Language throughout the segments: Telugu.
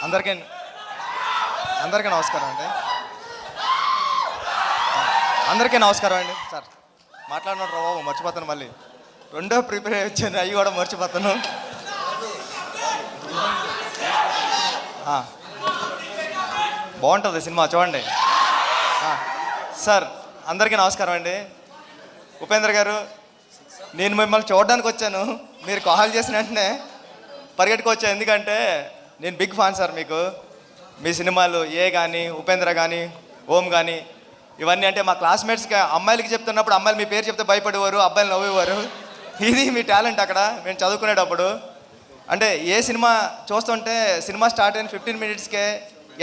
అందరికీ అందరికీ నమస్కారం అండి. అందరికీ నమస్కారం అండి. సార్ మాట్లాడినాడు రా బాబు, మర్చిపోతాను మళ్ళీ. రెండో ప్రిపేర్ అయ్యి వచ్చాను, అవి కూడా మర్చిపోతాను. బాగుంటుంది సినిమా, చూడండి. సార్ అందరికీ నమస్కారం అండి. ఉపేంద్ర గారు, నేను మిమ్మల్ని చూడడానికి వచ్చాను, మీరు కాల్ చేసిన వెంటనే పరిగెట్టుకొచ్చాను. ఎందుకంటే నేను బిగ్ ఫ్యాన్ సార్ మీకు. మీ సినిమాలు ఏ కానీ, ఉపేంద్ర కానీ, ఓం కానీ, ఇవన్నీ అంటే మా క్లాస్మేట్స్కి అమ్మాయిలకి చెప్తున్నప్పుడు అమ్మాయిలు మీ పేరు చెప్తే భయపడేవారు, అబ్బాయిలు నవ్వేవారు. ఇది మీ టాలెంట్ అక్కడ మేము చదువుకునేటప్పుడు. అంటే ఏ సినిమా చూస్తుంటే సినిమా స్టార్ట్ అయిన 15 మినిట్స్కే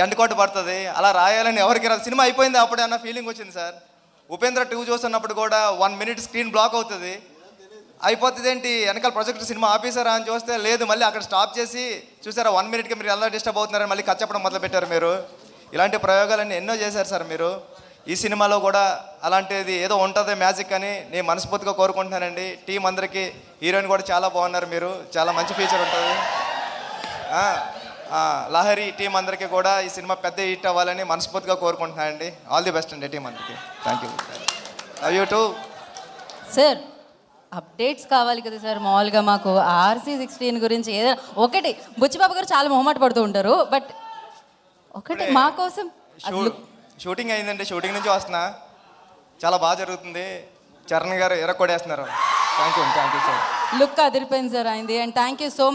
ఎండ్ కోట్ పడుతుంది, అలా రాయాలని ఎవరికి రాదు. సినిమా అయిపోయింది అప్పుడే అన్న ఫీలింగ్ వచ్చింది సార్. ఉపేంద్ర 2 చూస్తున్నప్పుడు కూడా 1 మినిట్ స్క్రీన్ బ్లాక్ అవుతుంది. అయిపోతుంది ఏంటి, వెనకాల ప్రొజెక్టర్ సినిమా ఆపేసారా అని చూస్తే లేదు, మళ్ళీ అక్కడ స్టాప్ చేసి చూసారా 1 మినిట్కి మీరు ఎలా డిస్టర్బ్ అవుతున్నారని మళ్ళీ కథ చెప్పడం మొదలుపెట్టారు మీరు. ఇలాంటి ప్రయోగాలన్నీ ఎన్నో చేశారు సార్ మీరు. ఈ సినిమాలో కూడా అలాంటిది ఏదో ఉంటుంది మ్యాజిక్ అని నేను మనస్ఫూర్తిగా కోరుకుంటున్నానండి. టీం అందరికీ, హీరోయిన్ కూడా చాలా బాగున్నారు మీరు, చాలా మంచి ఫీచర్ ఉంటుంది. లహరి టీం అందరికీ కూడా ఈ సినిమా పెద్ద హిట్ అవ్వాలని మనస్ఫూర్తిగా కోరుకుంటున్నానండి. ఆల్ ది బెస్ట్ అండి టీం అందరికీ. Thank you. Love you two. Sir updates కావాలి కదా సార్. మామూలుగా మాకు RC16 గురించి ఏదైనా ఒకటి, బుచ్చిబాబు గారు చాలా మొహమాట పడుతూ ఉంటారు, బట్ ఒకటి మా కోసం. షూటింగ్ అయిందండి, షూటింగ్ నుంచి వస్తున్నా, చాలా బాగా జరుగుతుంది. చరణ్ గారు ఎరక్కొడేస్తున్నారు. Thank you sir. లుక్ అదిరిపోయింది సార్ అయింది. And thank you so